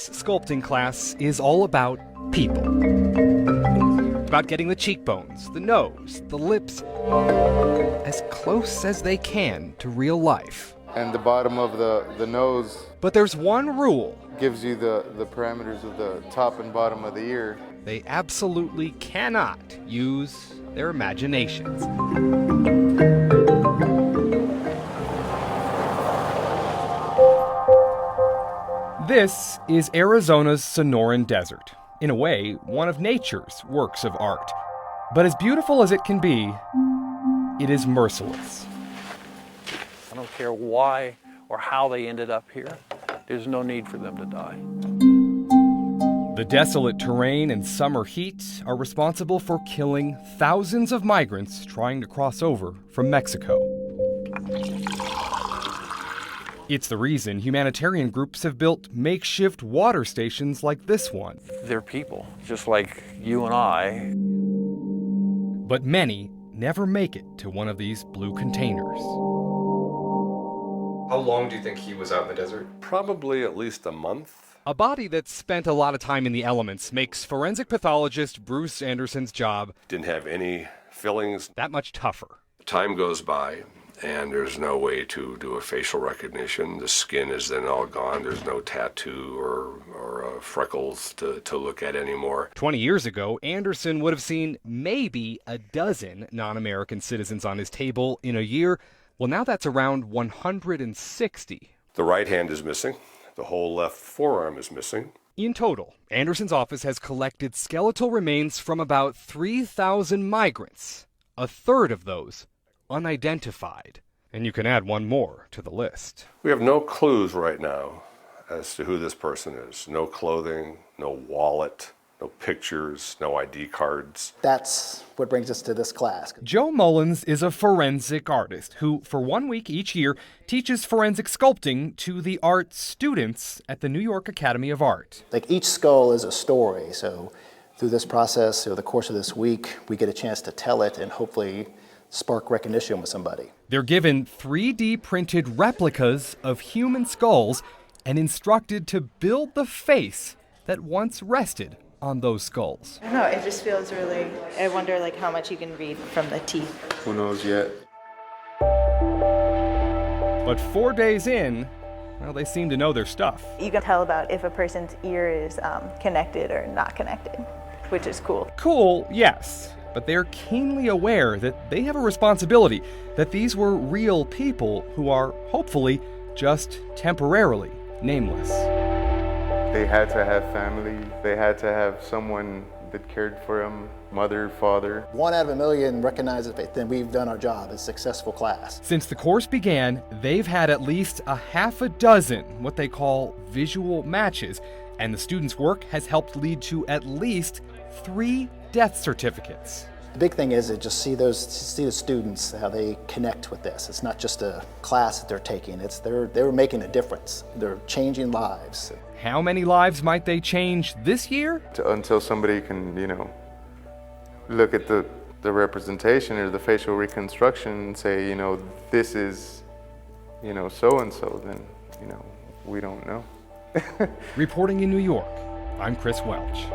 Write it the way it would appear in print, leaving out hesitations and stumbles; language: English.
This sculpting class is all about people. About getting the cheekbones, the nose, the lips as close as they can to real life. And the bottom of the nose But there's one rule. gives you the parameters of the top and bottom of the ear. They absolutely cannot use their imaginations. This is Arizona's Sonoran Desert. In a way, one of nature's works of art. But as beautiful as it can be, it is merciless. I don't care why or how they ended up here. There's no need for them to die. The desolate terrain and summer heat are responsible for killing thousands of migrants trying to cross over from Mexico. It's the reason humanitarian groups have built makeshift water stations like this one. They're people, just like you and I. But many never make it to one of these blue containers. How long do you think he was out in the desert? Probably at least a month. A body that's spent a lot of time in the elements makes forensic pathologist Bruce Anderson's job Didn't have any fillings. that much tougher. Time goes by, and there's no way to do a facial recognition. The skin is then all gone. There's no tattoo or freckles to look at anymore. 20 years ago, Anderson would have seen maybe a dozen non-American citizens on his table in a year. Well, now that's around 160. The right hand is missing. The whole left forearm is missing. In total, Anderson's office has collected skeletal remains from about 3,000 migrants, a third of those unidentified. And you can add one more to the list. We have no clues right now as to who this person is. No clothing, no wallet, no pictures, no ID cards. That's what brings us to this class. Joe Mullins is a forensic artist who, for 1 week each year, teaches forensic sculpting to the art students at the New York Academy of Art. Like each skull is a story, so through this process, over the course of this week, we get a chance to tell it and hopefully spark recognition with somebody. They're given 3D printed replicas of human skulls and instructed to build the face that once rested on those skulls. I don't know, it just feels really, I wonder like how much you can read from the teeth. Who knows yet? But 4 days in, well, they seem to know their stuff. You can tell about if a person's ear is connected or not connected, which is cool. Cool, yes, but they're keenly aware that they have a responsibility, that these were real people who are, hopefully, just temporarily nameless. They had to have family. They had to have someone that cared for them, mother, father. 1 out of a million recognizes it, then we've done our job. It's a successful class. Since the course began, they've had at least a half a dozen what they call visual matches, and the students' work has helped lead to at least 3 death certificates. The big thing is to just see the students, how they connect with this. It's not just a class that they're taking, they're making a difference. They're changing lives. How many lives might they change this year? Until somebody can, look at the representation or the facial reconstruction and say, this is, so-and-so, then, we don't know. Reporting in New York, I'm Chris Welch.